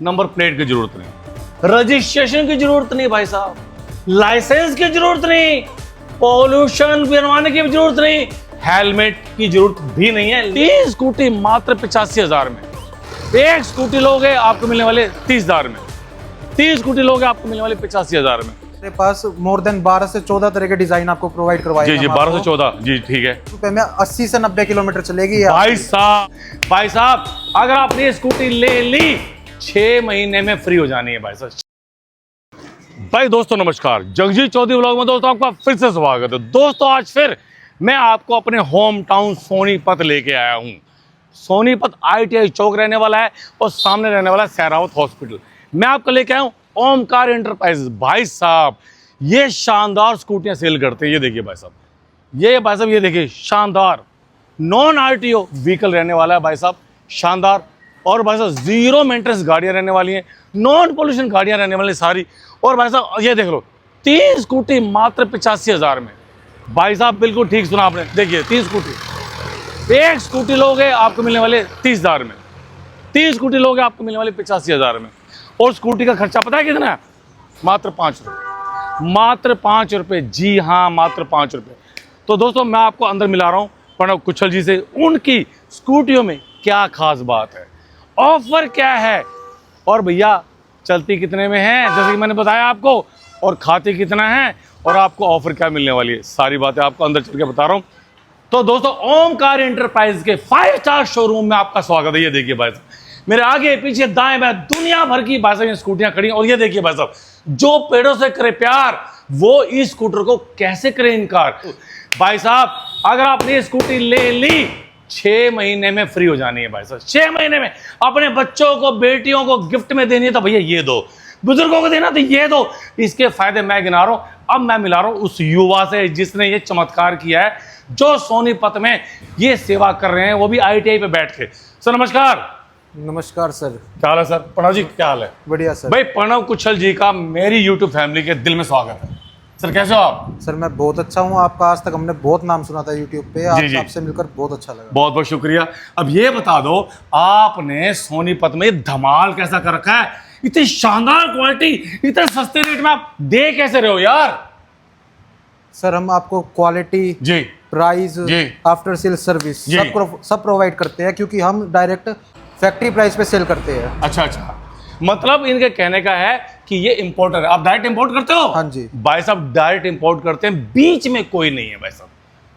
Number plate की जरूरत नहीं, रजिस्ट्रेशन की जरूरत नहीं भाई साहब, लाइसेंस की जरूरत नहीं, पॉल्यूशन बनवाने की जरूरत नहीं, हेलमेट की जरूरत भी नहीं है। 3 स्कूटी मात्र 85,000 में। एक स्कूटी लोगे आपको मिलने वाले 30,000 में, 3 स्कूटी लोगे आपको मिलने वाले 85,000 में। मेरे पास मोर देन 12 से 14 तरह के डिजाइन आपको प्रोवाइड करवाए। जी जी 12 से 14 जी ठीक है। रुपए में 80 से 90 किलोमीटर चलेगी। भाई साहब अगर आपने ये स्कूटी ले ली 6 महीने में फ्री हो जानी है भाई साहब। भाई दोस्तों नमस्कार, जगजीत चौधरी व्लॉग में दोस्तों आपका फिर से स्वागत है। दोस्तों आज फिर मैं आपको अपने होम टाउन सोनीपत लेके आया हूँ। सोनीपत ITI चौक रहने वाला है और सामने रहने वाला है सहरावत हॉस्पिटल। मैं आपको लेके आया हूँ ओमकार एंटरप्राइजेस। भाई साहब ये शानदार स्कूटियाँ सेल करते हैं। ये देखिए भाई साहब, ये देखिए शानदार नॉन RTO व्हीकल रहने वाला है भाई साहब, शानदार। और भाई साहब 0 मेंटेनेंस गाड़ियाँ रहने वाली हैं, नॉन पोल्यूशन गाड़ियाँ रहने वाली सारी। और भाई साहब ये देख लो 3 स्कूटी मात्र 85,000 में। भाई साहब बिल्कुल ठीक सुना आपने, देखिए 3 स्कूटी। एक स्कूटी लोगे आपको मिलने वाले 30,000 में, 3 स्कूटी लोगे आपको मिलने वाले 85,000 में। और स्कूटी का खर्चा पता है कितना है? मात्र 5 रुपये, मात्र 5 रुपये। जी हाँ मात्र 5 रुपये। तो दोस्तों मैं आपको अंदर मिला रहा हूँ प्रणव कुशल जी से। उनकी स्कूटियों में क्या खास बात है, ऑफर क्या है, और भैया चलती कितने में है जैसे कि मैंने बताया आपको, और खाते कितना है, और आपको ऑफर क्या मिलने वाली है, सारी बातें आपको अंदर चल के बता रहा हूँ। तो दोस्तों ओमकार एंटरप्राइज के 5 स्टार शोरूम में आपका स्वागत है। ये देखिए भाई साहब मेरे आगे पीछे दाएं बाएं दुनिया भर की भाई साहब स्कूटियां खड़ी हैं। और ये देखिए भाई साहब, जो पेड़ों से करे प्यार वो इस स्कूटर को कैसे करे इनकार। भाई साहब अगर आपने ये स्कूटी ले ली 6 महीने में फ्री हो जानी है भाई साहब। 6 महीने में अपने बच्चों को बेटियों को गिफ्ट में देनी है तो भैया ये दो, बुजुर्गों को देना तो ये दो। इसके फायदे मैं गिना रहा हूं। अब मैं मिला रहा हूं उस युवा से जिसने ये चमत्कार किया है, जो सोनीपत में ये सेवा कर रहे हैं, वो भी ITI पे बैठ के। सर नमस्कार। नमस्कार सर। क्या हाल है सर? प्रणव जी क्या हाल है? बढ़िया सर। भाई प्रणव कुशल जी का मेरी YouTube फैमिली के दिल में स्वागत है। सर कैसे हो आप? सर मैं बहुत अच्छा हूँ। आपका आज तक हमने बहुत नाम सुना था YouTube पे। आज आपसे मिलकर बहुत अच्छा लगा। बहुत बहुत शुक्रिया। अब ये बता दो आपने सोनीपत में धमाल कैसा कर रखा है? इतनी शानदार क्वालिटी इतने सस्ते रेट में आप दे कैसे रहे हो यार? सर हम आपको क्वालिटी जी, प्राइस, आफ्टर सेल सर्विस सब प्रोवाइड करते हैं, क्योंकि हम डायरेक्ट फैक्ट्री प्राइस पे सेल करते हैं। अच्छा मतलब इनके कहने का है कि ये इंपोर्टर है, आप डायरेक्ट इंपोर्ट करते हो? हाँ जी भाई साहब डायरेक्ट इंपोर्ट करते हैं, बीच में कोई नहीं है भाई साहब,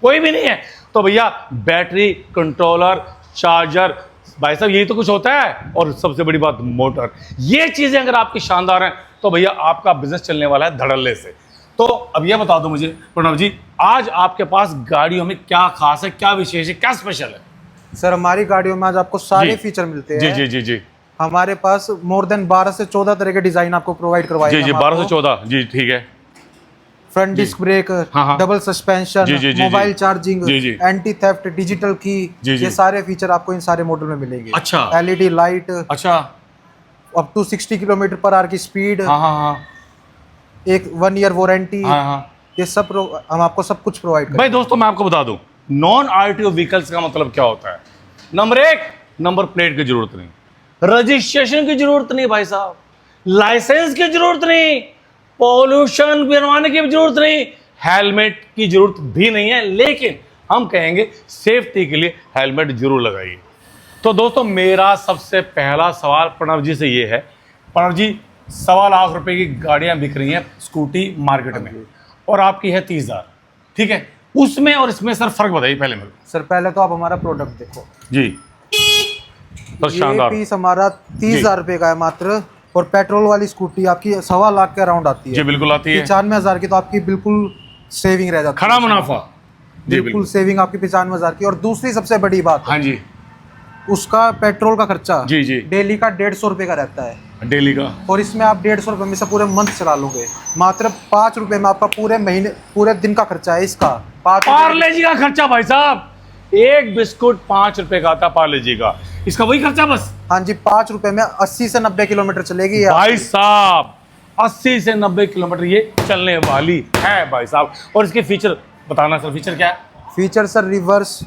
कोई भी नहीं है। तो भैया बैटरी, कंट्रोलर, चार्जर, भाई साहब यही तो कुछ होता है। और सबसे बड़ी बात मोटर, ये चीजें अगर आपकी शानदार हैं तो भैया आपका बिजनेस चलने वाला है धड़ल्ले से। तो अब ये बता दो मुझे प्रणव जी, आज आपके पास गाड़ियों में क्या खास है, क्या विशेष है, क्या स्पेशल है? सर हमारी गाड़ियों में आज आपको सारे फीचर मिलते हैं। जी जी जी। हमारे पास मोर देन 12 से 14 तरह के डिजाइन आपको प्रोवाइड करवाए। जी 12 से 14 जी ठीक है। Front disc brake, double suspension, mobile charging, anti theft, digital key, ये सारे फीचर आपको इन सारे मॉडल में मिलेंगे। अच्छा। LED लाइट, अच्छा, अप टू 60 km/h की स्पीड, एक 1 ईयर वारंटी, ये सब हम आपको सब कुछ प्रोवाइड करेंगे। भाई दोस्तों मैं आपको बता दूं नॉन RTO व्हीकल्स का मतलब क्या होता है। नंबर 1 नंबर प्लेट की जरूरत नहीं, रजिस्ट्रेशन की जरूरत नहीं भाई साहब, लाइसेंस की जरूरत नहीं, पॉल्यूशन बनवाने की जरूरत नहीं, हेलमेट की जरूरत भी नहीं है। लेकिन हम कहेंगे सेफ्टी के लिए हेलमेट जरूर लगाइए। तो दोस्तों मेरा सबसे पहला सवाल प्रणव जी से ये है, प्रणव जी 1.25 लाख रुपए की गाड़ियां बिक रही हैं स्कूटी मार्केट में, और आपकी है 30,000, ठीक है? उसमें और इसमें सर फर्क बताइए पहले मेरे को। सर पहले तो आप हमारा प्रोडक्ट देखो जी। तो शानदार पीस हमारा 30,000 रुपए का है मात्र, और पेट्रोल वाली स्कूटी आपकी 1.25 लाख के अराउंड आती है। जी बिल्कुल आती है। 95,000 की तो आपकी बिल्कुल सेविंग रह जाती है, खड़ा मुनाफा। बिल्कुल सेविंग आपकी 95,000 की। और दूसरी सबसे बड़ी बात, हाँ जी, उसका पेट्रोल का खर्चा जी जी डेली का 150 रुपए का रहता है, डेली का। और इसमें आप 150 रुपए में से पूरे मंथ चला लोगे। मात्र 5 रुपए में आपका पूरे महीने पूरे दिन का खर्चा है इसका। पार्ले जी का खर्चा भाई साहब, एक बिस्कुट 5 रुपए का आता पार्ले जी का, इसका वही खर्चा बस। हाँ जी 5 रुपए में 80 से 90 किलोमीटर चलेगी भाई साहब, 80 से 90 किलोमीटर ये चलने वाली है भाई साहब। और इसके फीचर बताना सर, फीचर क्या है? Feature sir reverse,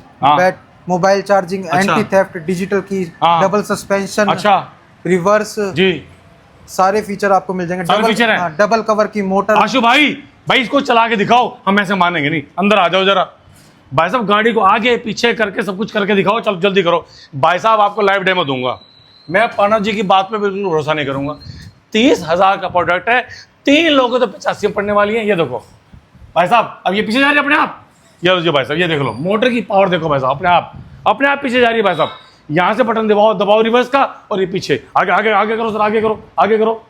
mobile charging, anti theft, digital की, डबल सस्पेंशन, अच्छा, रिवर्स जी, सारे फीचर आपको मिल जाएंगे। सारे फीचर हैं। डबल कवर की मोटर। आशु भाई इसको चला के दिखाओ, हम ऐसे मानेंगे नहीं। अंदर आ जाओ जरा भाई साहब, गाड़ी को आगे पीछे करके सब कुछ करके दिखाओ। चलो जल्दी करो भाई साहब, आपको लाइव डेमो दूंगा। मैं प्रणव जी की बात पे बिल्कुल भरोसा नहीं करूंगा। 30,000 का प्रोडक्ट है, 3 लोगों तो 85 पड़ने वाली है। ये देखो भाई साहब, अब ये पीछे जा रही है अपने आप। ये लो भाई साहब, ये देख लो मोटर की पावर देखो भाई साहब, अपने आप पीछे जा रही है भाई साहब। यहाँ से बटन दबाओ रिवर्स का, और ये पीछे आगे आगे आगे करो सर, आगे करो आगे करो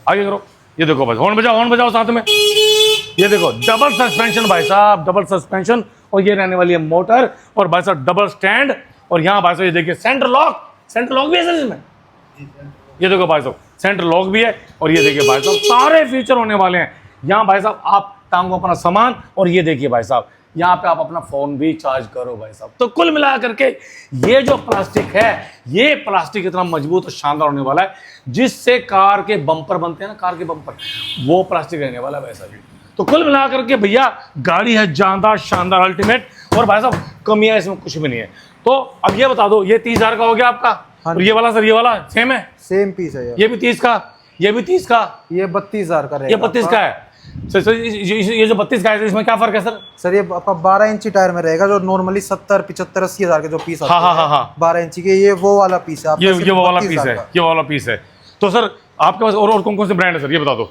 आगे करो। ये देखो भाई, हॉर्न बजाओ साथ में। ये देखो डबल सस्पेंशन भाई साहब, डबल सस्पेंशन। और ये रहने वाली है मोटर, और भाई साहब डबल स्टैंड। और यहाँ भाई साहब ये देखिए सेंटर लॉक भी है सर इसमें। ये देखो भाई साहब सेंटर लॉक भी है। और ये देखिए भाई साहब सारे फीचर होने वाले हैं यहाँ भाई साहब। आप टांगो अपना सामान, और ये देखिए भाई साहब यहाँ पे आप अपना फोन भी चार्ज करो भाई साहब। तो कुल मिला करके ये जो प्लास्टिक है, ये प्लास्टिक इतना मजबूत और शानदार होने वाला है, जिससे कार के बम्पर बनते हैं ना, कार के बम्पर, वो प्लास्टिक रहने वाला है वैसा भी। तो कुल मिला करके भैया गाड़ी है जानदार, शानदार, अल्टीमेट। और भाई साहब कमियां इसमें कुछ भी नहीं है। तो अब ये बता दो, ये 30,000 का हो गया आपका। और ये वाला सर, ये वाला सेम है, सेम पीस है ये भी 30 का, ये भी 30 का, ये 32,000 का रहेगा। ये 32 का है सर। ये जो 32 का है इसमें क्या फर्क है सर? सर ये आपका 12 इंची टायर में रहेगा, जो नॉर्मली 70, 75, 80 हजार के जो पीस आते हैं। 12 इंची के ये वो वाला पीस है। ये वो वाला पीस है, ये वाला पीस है। तो सर आपके पास और कौन कौन से ब्रांड है सर, ये बता दो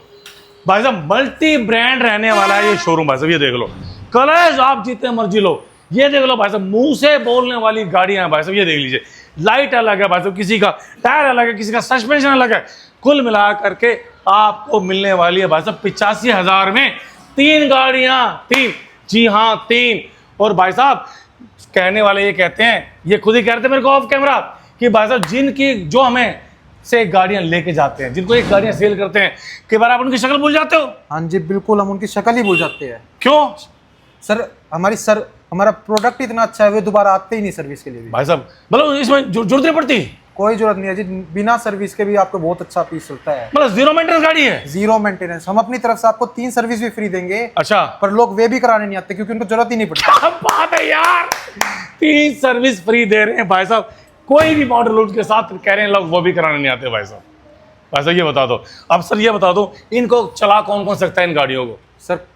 भाई साहब। मल्टी ब्रांड रहने वाला है ये शोरूम भाई साहब। ये देख लो कलर्स आप जितने मर्जी लो। ये देख लो भाई साहब, मुंह से बोलने वाली गाड़ियां भाई साहब। ये देख लीजिए, लाइट अलग है भाई साहब, किसी का टायर अलग है, किसी का सस्पेंशन अलग है। कुल मिला करके आपको मिलने वाली है भाई साहब 85,000 में 3 गाड़ियां। 3, जी हाँ 3। और भाई साहब कहने वाले ये कहते हैं, ये खुद ही कहते हैं मेरे को ऑफ कैमरा, कि भाई साहब जिनकी जो हमें से गाड़ियां लेके जाते हैं, जिनको एक गाड़ियां सेल करते हैं, कई बार आप उनकी शक्ल भूल जाते हो। हाँ जी बिल्कुल, हम उनकी शक्ल ही भूल जाते हैं। क्यों सर? हमारा प्रोडक्ट इतना अच्छा है, वे दोबारा आते ही नहीं सर्विस के लिए भी। भाई साहब मतलब इसमें जरूरत नहीं पड़ती, कोई जरूरत नहीं है जी। बिना सर्विस के भी आपको बहुत अच्छा पीस चलता है। मतलब जीरो मेंटेनेंस गाड़ी है। Zero maintenance. हम अपनी तरफ से आपको 3 सर्विस भी फ्री देंगे। अच्छा। पर लोग वे भी कराने नहीं आते, क्योंकि उनको जरूरत ही नहीं पड़ती। क्या बात है यार, 3 सर्विस फ्री दे रहे हैं भाई साहब। कोई भी मॉडल उसके साथ कह रहे हैं लोग, वो भी कराने नहीं आते भाई साहब। भाई साहब ये बता दो अब सर, ये बता दो इनको चला कौन कौन सकता है इन गाड़ियों को? सर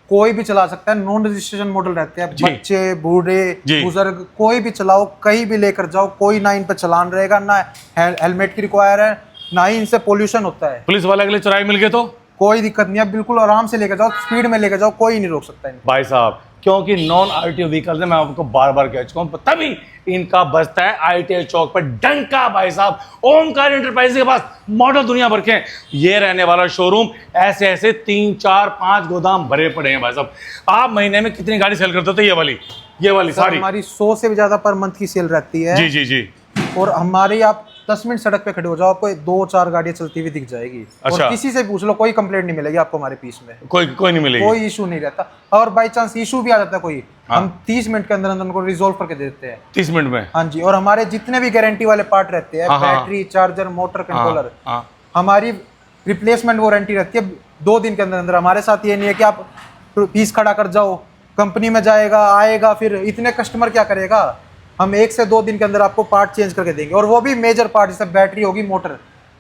कोई भी चला सकता है, नॉन रजिस्ट्रेशन मॉडल रहते हैं। बच्चे, बूढ़े, बुजुर्ग, कोई भी चलाओ, कहीं भी लेकर जाओ, कोई ना इन पर चलान रहेगा, ना हेलमेट की रिक्वायर है, ना ही इनसे पोल्यूशन होता है। पुलिस वाले अगले चौराहे मिल गए तो कोई दिक्कत नहीं है, बिल्कुल आराम से लेकर जाओ, स्पीड में लेकर जाओ, कोई नहीं रोक सकता इनको। भाई साहब क्योंकि नॉन आईटीओ व्हीकल है, मैं आपको बार बार कह चुका हूं, तभी इनका बजता है आईटीआई चौक पर डंका भाई साहब। ओमकार एंटरप्राइज के पास मॉडल दुनिया भर के हैं। ये रहने वाला शोरूम ऐसे ऐसे 3, 4, 5 गोदाम भरे पड़े हैं भाई साहब। आप महीने में कितनी गाड़ी सेल करते हो? तो ये वाली सारी हमारी 100 से भी ज्यादा पर मंथ की सेल रहती है। जी जी जी। और हमारी आप 10 मिनट सड़क पे खड़े हो जाओ, आपको 2-4 गाड़ियां चलती हुई दिख जाएगी। अच्छा। और किसी से पूछ लो, कोई कंप्लेंट नहीं मिलेगी आपको हमारे पीस में। कोई नहीं मिलेगी, कोई इशू नहीं रहता। और बाई चांस इशू भी आ जाता है कोई, हम 30 मिनट के अंदर अंदर उनको रिजोल्व करके देते हैं। 30 मिनट में? हाँ जी। और हमारे जितने भी गारंटी वाले पार्ट रहते हैं, बैटरी, चार्जर, मोटर कंट्रोलर, हमारी रिप्लेसमेंट वारंटी रहती है 2 दिन के अंदर अंदर। हमारे साथ ये नहीं है कि आप पीस खड़ा कर जाओ, कंपनी में जाएगा, आएगा, फिर इतने कस्टमर क्या करेगा। हम 1 से 2 दिन के अंदर आपको पार्ट चेंज करके देंगे, और वो भी मेजर पार्ट, जैसे बैटरी होगी, motor,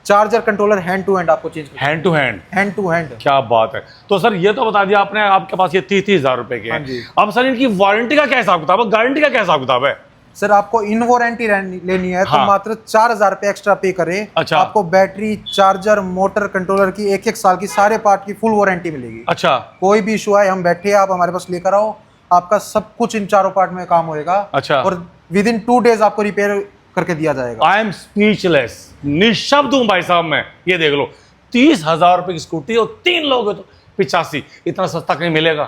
charger, controller, hand to hand आपको चेंज, हैंड टू हैंड। क्या बात है। तो सर ये तो बता दिया आपने, आपके पास ये 30,000 रुपए के हैं। अब सर इनकी वारंटी का क्या हिसाब किताब है, गारंटी का क्या हिसाब किताब है? सर आपको इन वारंटी लेनी है तो मात्र 4,000 रुपए एक्स्ट्रा पे करें। अच्छा। आपको बैटरी, चार्जर, मोटर, कंट्रोलर की 1-1 साल की सारे पार्ट की फुल वारंटी मिलेगी। अच्छा। कोई भी इशू आए, हम बैठे हैं, आप हमारे पास लेकर आओ, आपका सब कुछ इन 4 पार्ट में काम होएगा। अच्छा। और विदिन 2 डेज आपको रिपेयर करके दिया जाएगा। आई एम स्पीचलेस, निशब्द हूं भाई साहब मैं। ये देख लो 30,000 रुपए की स्कूटी और 3 लोग हो तो 85, इतना सस्ता कहीं मिलेगा?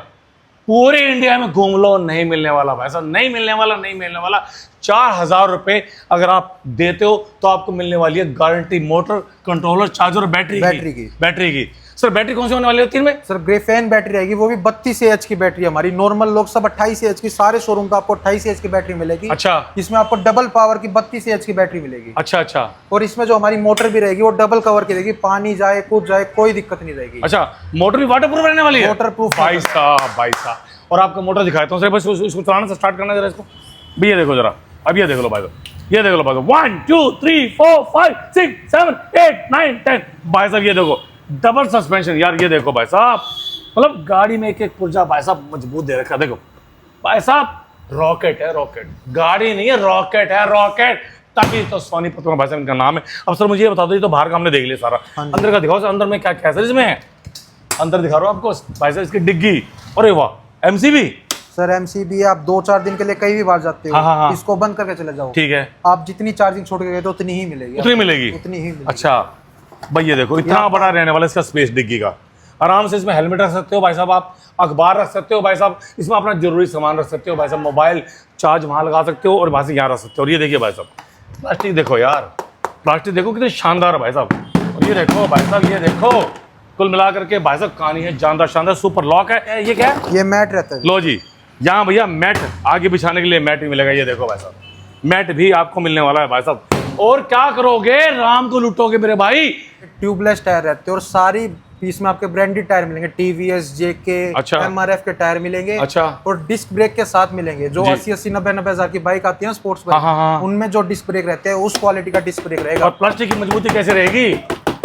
पूरे इंडिया में घूम लो, नहीं मिलने वाला भाई साहब, नहीं मिलने वाला। 4,000 रुपए अगर आप देते हो तो आपको मिलने वाली है गारंटी, मोटर, कंट्रोलर, चार्जर और बैटरी की। सर बैटरी कौन सी होने वाली है 3 में? सर ग्रेफेन बैटरी रहेगी, वो भी 32 AH की बैटरी हमारी। नॉर्मल लोग सब 28 AH की, सारे शोरूम पे आपको 28 AH की बैटरी मिलेगी। अच्छा। इसमें आपको डबल पावर की 32 AH की बैटरी मिलेगी। अच्छा। और इसमें जो हमारी मोटर भी रहेगी, वो डबल कवर की रहेगी, पानी जाए, कुछ जाए, कोई दिक्कत नहीं रहेगी। अच्छा, मोटर भी वाटर प्रूफ रहने वाली है? वाटर प्रूफ भाई साहब। और आपका मोटर दिखाता हूँ सर, बस इसको चलाना से स्टार्ट करना जरा इसको भी। ये देखो जरा, अब ये देख लो भाई साहब, ये देख लो भाई साहब, 1 2 3 4 5 6 7 8 9 10 भाई साहब ये देखो डबल सस्पेंशन यार, ये देखो भाई साहब, मतलब गाड़ी में एक एक पुर्जा भाई साहब मजबूत दे रखा है। देखो भाई साहब रॉकेट है, रॉकेट गाड़ी नहीं है, रॉकेट है, रॉकेट। तभी तो सोनीपत में भाई साहब इनका नाम है। अब सर मुझे ये बता दो, ये तो बाहर का हमने देख लिया सारा, अंदर का दिखाओ सर, अंदर में क्या क्या सर इसमें है? अंदर दिखा रहा हूँ आपको भाई साहब, इसकी डिग्गी, अरे वाह एमसीबी। सर एमसीबी आप 2-4 दिन के लिए कहीं भी बाहर जाते हो, हाँ। इसको बंद करके चले जाओ, ठीक है, आप जितनी चार्जिंग छोड़ के गए तो उतनी ही मिलेगी, उतनी मिलेगी, उतनी ही मिलेगी। अच्छा भाई ये देखो इतना बड़ा रहने वाला इसका स्पेस डिग्गी का। आराम से इसमें हेलमेट रख सकते हो भाई साहब, आप अखबार रख सकते हो भाई साहब, इसमें अपना जरूरी सामान रख सकते हो भाई साहब, मोबाइल चार्ज वहाँ लगा सकते हो और वहाँ से यहाँ रख सकते हो। और ये देखिए भाई साहब प्लास्टिक देखो यार, प्लास्टिक देखो कितनी शानदार है भाई साहब। और ये देखो भाई साहब, ये देखो कुल मिला करके भाई साहब कहानी है जानदार शानदार। सुपर लॉक है, ये क्या है? ये मैट रहता है। लो जी, यहाँ भैया मैट आगे बिछाने के लिए मैट भी मिलेगा। ये देखो भाई साहब मैट भी आपको मिलने वाला है भाई साहब। और क्या करोगे, राम को लूटोगे मेरे भाई। ट्यूबलेस टायर रहते हैं और सारी पीस में आपके ब्रांडेड टायर मिलेंगे, टीवीएस, जेके, अच्छा। एमआरएफ के टायर मिलेंगे, अच्छा। और डिस्क ब्रेक के साथ मिलेंगे। जो जी। 80-80, 90-90 हजार की बाइक आती है स्पोर्ट्स बाइक, हाँ। उनमें जो डिस्क ब्रेक रहते हैं उस क्वालिटी का डिस्क ब्रेक रहेगा। और प्लास्टिक की मजबूती कैसे रहेगी?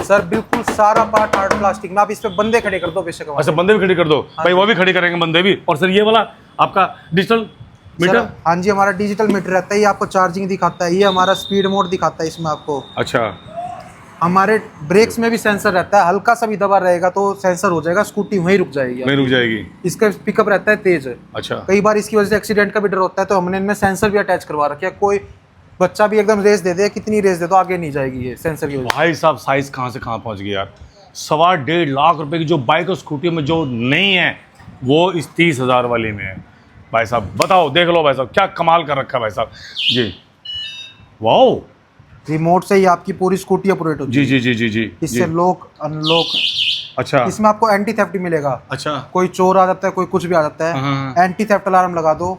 सर बिल्कुल सारा पार्ट हार्ड प्लास्टिक में, आप इस पे बंदे खड़े कर दो बेशक। अच्छा बंदे भी खड़ी कर दो भाई, वो भी खड़ी करेंगे बंदे भी। और सर ये वाला आपका डिजिटल मीटर? हाँ जी, हमारा डिजिटल मीटर रहता है, ये आपको चार्जिंग दिखाता है, ये हमारा स्पीड मोड दिखाता है इसमें आपको। अच्छा, हमारे ब्रेक्स में भी सेंसर रहता है, हल्का सा भी दबा रहेगा तो सेंसर हो जाएगा, स्कूटी वहीं रुक जाएगी, नहीं रुक जाएगी। इसका पिकअप रहता है तेज। अच्छा, कई बार इसकी वजह से एक्सीडेंट का भी डर होता है, तो हमने इनमें सेंसर भी अटैच करवा रखे हैं। कोई बच्चा भी एकदम रेस दे दे, कितनी रेस दे दो आगे नहीं जाएगी ये सेंसर की वजह भाई साहब साइज कहाँ से कहाँ पहुँच गई यार। 1.25 लाख रुपए की जो बाइक और स्कूटी में जो नहीं है वो इस 30,000 वाली में है भाई साहब। बताओ, देख लो भाई साहब क्या कमाल कर रखा है भाई साहब जी। वाओ, से। रिमोट से ही आपकी पूरी स्कूटी ऑपरेट होती है। जी इससे लॉक अनलॉक। अच्छा, इसमें आपको एंटी थेफ्ट मिलेगा। अच्छा, कोई चोर आ जाता है, कोई कुछ भी आ जाता है, एंटी थेफ्ट अलार्म लगा दो,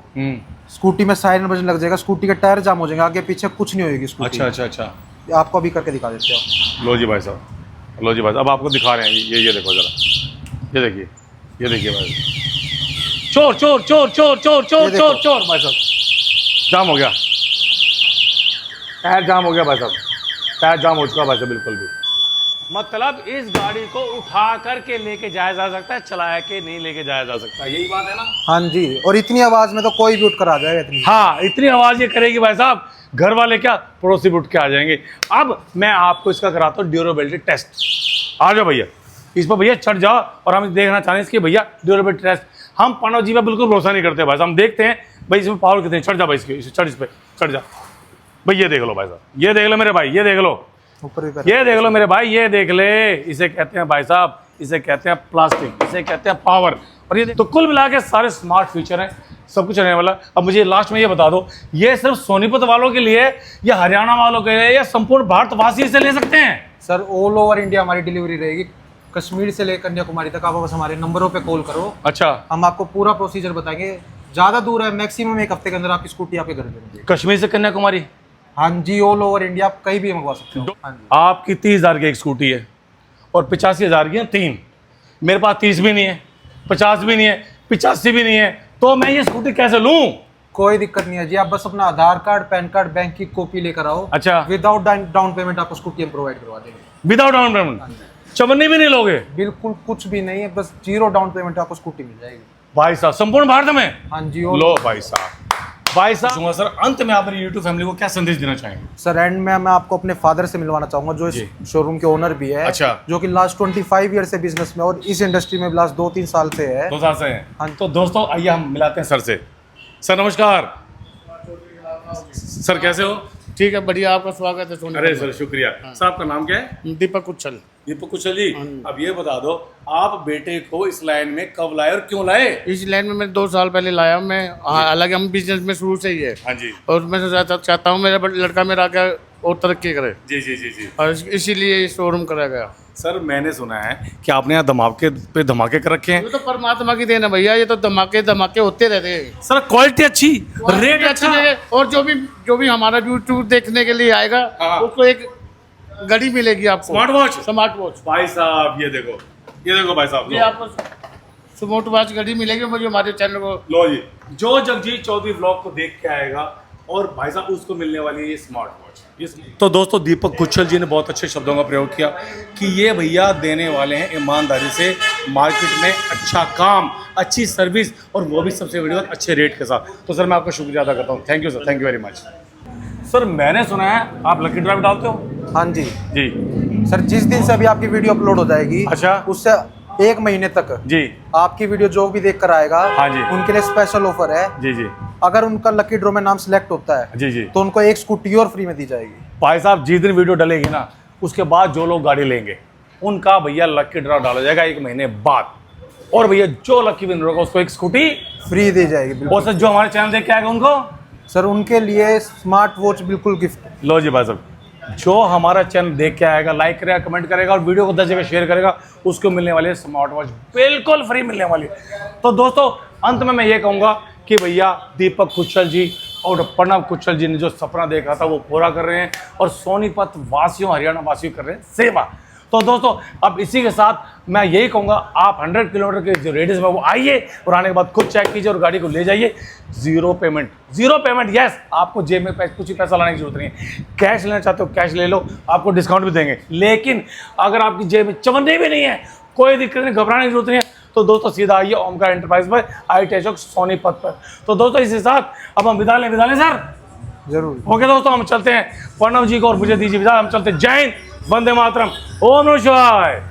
स्कूटी में साइरन बजने लग जाएगा, स्कूटी के टायर जाम हो जाएंगे, आगे पीछे कुछ नहीं होगी स्कूटी। अच्छा, आपको अभी करके दिखा देते हो। लो जी भाई साहब, लो जी भाई साहब, अब आपको दिखा रहे हैं ये देखो जरा, ये देखिए भाई, चोर भाई साहब, जाम हो गया, टायर जाम हो गया भाई साहब, टायर जाम हो चुका भाई साहब बिल्कुल भी। मतलब इस गाड़ी को उठा करके लेके जाया जा सकता है, चलाया के नहीं लेके जाया जा सकता, यही बात है ना? हाँ जी, और इतनी आवाज में तो कोई भी उठ कर आ जाएगा इतनी। हाँ, इतनी आवाज ये करेगी भाई साहब, घर वाले क्या पड़ोसी भी उठ के आ जाएंगे। अब मैं आपको इसका कराता हूँ ड्यूरेबिलिटी टेस्ट। आ जाओ भैया, इस पर भैया चढ़ जाओ और हम देखना चाहें इसके भैया ड्यूरेबिलिटी टेस्ट। हम प्रणव जी पे बिल्कुल भरोसा नहीं करते भाई साहब, हम देखते हैं भाई इसमें पावर कितने। चढ़ जा भाई, इसके चढ़, इस पे चढ़ जा भाई। ये देख लो भाई साहब, ये देख लो मेरे भाई, ये देख लो, ये देख लो मेरे भाई, ये देख ले। इसे कहते हैं भाई साहब, इसे कहते हैं प्लास्टिक, इसे कहते हैं पावर। और ये तो कुल मिला के सारे स्मार्ट फीचर हैं, सब कुछ रहने वाला। अब मुझे लास्ट में ये बता दो, ये सिर्फ सोनीपत वालों के लिए या हरियाणा वालों के लिए या संपूर्ण भारतवासी इसे ले सकते हैं? सर ऑल ओवर इंडिया हमारी डिलीवरी रहेगी, कश्मीर से लेकर कन्याकुमारी तक। आप बस हमारे नंबरों पे कॉल करो। अच्छा, हम आपको पूरा प्रोसीजर बताएंगे। ज्यादा दूर है, मैक्सिमम 1 हफ्ते के अंदर आपकी स्कूटी आपके घर पे मिलेगी। कश्मीर से कन्याकुमारी? हाँ जी, ऑल ओवर इंडिया आप कहीं भी मंगवा सकते हो। हाँ जी। आपकी 30,000 की एक स्कूटी है और 85,000 की है 3। मेरे पास 30 भी नहीं है, 50 भी नहीं है, 85 भी नहीं है, तो मैं ये स्कूटी कैसे लूं? कोई दिक्कत नहीं है जी, आप बस अपना Aadhaar card, PAN card, bank की कॉपी लेकर आओ। अच्छा, विदाउट डाउन पेमेंट आपको स्कूटी हम प्रोवाइड करवा देंगे। Without down payment? चवन्नी भी नहीं लोगे? बिल्कुल कुछ भी नहीं है, बस 0 डाउन पेमेंट आपको स्कूटी मिल जाएगी भाई साहब संपूर्ण भारत में? हाँ जी। लो भाई साहब, भाई साहब सर अंत में आप यूट्यूब फैमिली को क्या संदेश देना चाहेंगे? सर एंड में मैं आपको अपने फादर से मिलवाना चाहूंगा, जो इस शोरूम के ओनर भी है। अच्छा। जो कि लास्ट 25 ईयर से बिजनेस में और इस इंडस्ट्री में लास्ट 2-3 साल से है। 2 साल से हैं। हाँ। तो दोस्तों आइए हम मिलाते हैं सर से। सर नमस्कार। सर कैसे हो? ठीक है, बढ़िया, आपका स्वागत है सोनी। अरे सर शुक्रिया। सर आपका नाम क्या है? दीपक उच्छल। दीपक कुशल जी, अब ये बता दो आप बेटे को इस लाइन में कब लाए और क्यों लाए? इस लाइन में मैं 2 साल पहले लाया मैं। हालांकि हम बिजनेस में शुरू से ही है। हाँ जी, और मैं चाहता हूँ मेरा लड़का मेरा आगे और तरक्की करे, जी। और इसीलिए शोरूम कराया गया। सर मैंने सुना है कि आपने यहाँ धमाके पे धमाके कर रखे हैं। ये तो परमात्मा की देन है भैया, ये तो धमाके होते रहते हैं। सर क्वालिटी अच्छी, रेट अच्छा है, और जो भी हमारा यूट्यूब देखने के लिए आएगा उसको एक घड़ी मिलेगी आपको, स्मार्ट वॉच। भाई साहब ये देखो भाई साहब, ये आपको स्मार्ट वॉच घड़ी मिलेगी, मुझे हमारे चैनल को। लो जी, जो जगजीत चौधरी व्लॉग को देख के आएगा और भाई साहब उसको मिलने वाली है ये स्मार्ट वॉच। तो दोस्तों दीपक कुशल जी ने बहुत अच्छे शब्दों का प्रयोग किया कि ये भैया देने वाले हैं ईमानदारी से मार्केट में अच्छा काम, अच्छी सर्विस, और वो भी सबसे बड़ी बात अच्छे रेट के साथ। तो सर मैं आपका शुक्रिया अदा करता हूँ। Thank you sir, thank you very much. Sir मैंने सुना है आप लकी ड्राइव डालते हो? हाँ जी जी सर, जिस दिन से अभी आपकी वीडियो अपलोड हो जाएगी, अच्छा, उससे 1 महीने तक जी आपकी वीडियो जो भी देख कर आएगा, हाँ जी, उनके लिए स्पेशल ऑफर है। जी जी, अगर उनका लकी ड्रॉ में नाम सिलेक्ट होता है जी जी, तो उनको 1 स्कूटी और फ्री में दी जाएगी। भाई साहब जिस दिन वीडियो डलेगी ना, उसके बाद जो लोग गाड़ी लेंगे उनका भैया लकी ड्रॉ डाला जाएगा 1 महीने बाद, और भैया जो लकी विनर होगा उसको 1 स्कूटी फ्री दी जाएगी बिल्कुल। और सर जो हमारे चैनल देख के आएगा उनको सर उनके लिए स्मार्ट वॉच बिल्कुल गिफ्ट। लो जी भाई साहब, जो हमारा चैनल देख के आएगा, लाइक करेगा, कमेंट करेगा और वीडियो को 10 जगह शेयर करेगा, उसको मिलने वाली है स्मार्ट वॉच बिल्कुल फ्री मिलने वाली है। तो दोस्तों अंत में मैं ये कहूँगा कि भैया दीपक कुशल जी और प्रणव कुशल जी ने जो सपना देखा था वो पूरा कर रहे हैं, और सोनीपत वासियों, हरियाणा वासियों कर रहे हैं सेवा। तो दोस्तों अब इसी के साथ मैं यही कहूँगा, आप 100 किलोमीटर के जो रेडियस में वो आइए और आने के बाद खुद चेक कीजिए और गाड़ी को ले जाइए। जीरो पेमेंट यस, आपको जेब में कुछ ही पैसा लाने की जरूरत नहीं है। कैश लेना चाहते हो कैश ले लो, आपको डिस्काउंट भी देंगे। लेकिन अगर आपकी जेब में चवन्नी भी नहीं है, कोई दिक्कत नहीं, घबराने की जरूरत नहीं है। तो दोस्तों सीधा आइए ओमकार एंटरप्राइज पर, ITI चौक सोनीपत पर। तो दोस्तों इसी साथ अब हम विदा लें सर। जरूर। ओके दोस्तों, हम चलते हैं, प्रणव जी को और मुझे दीजिए विदा, हम चलते हैं। जय हिंद, वंदे मातरम, ओम नमः शिवाय।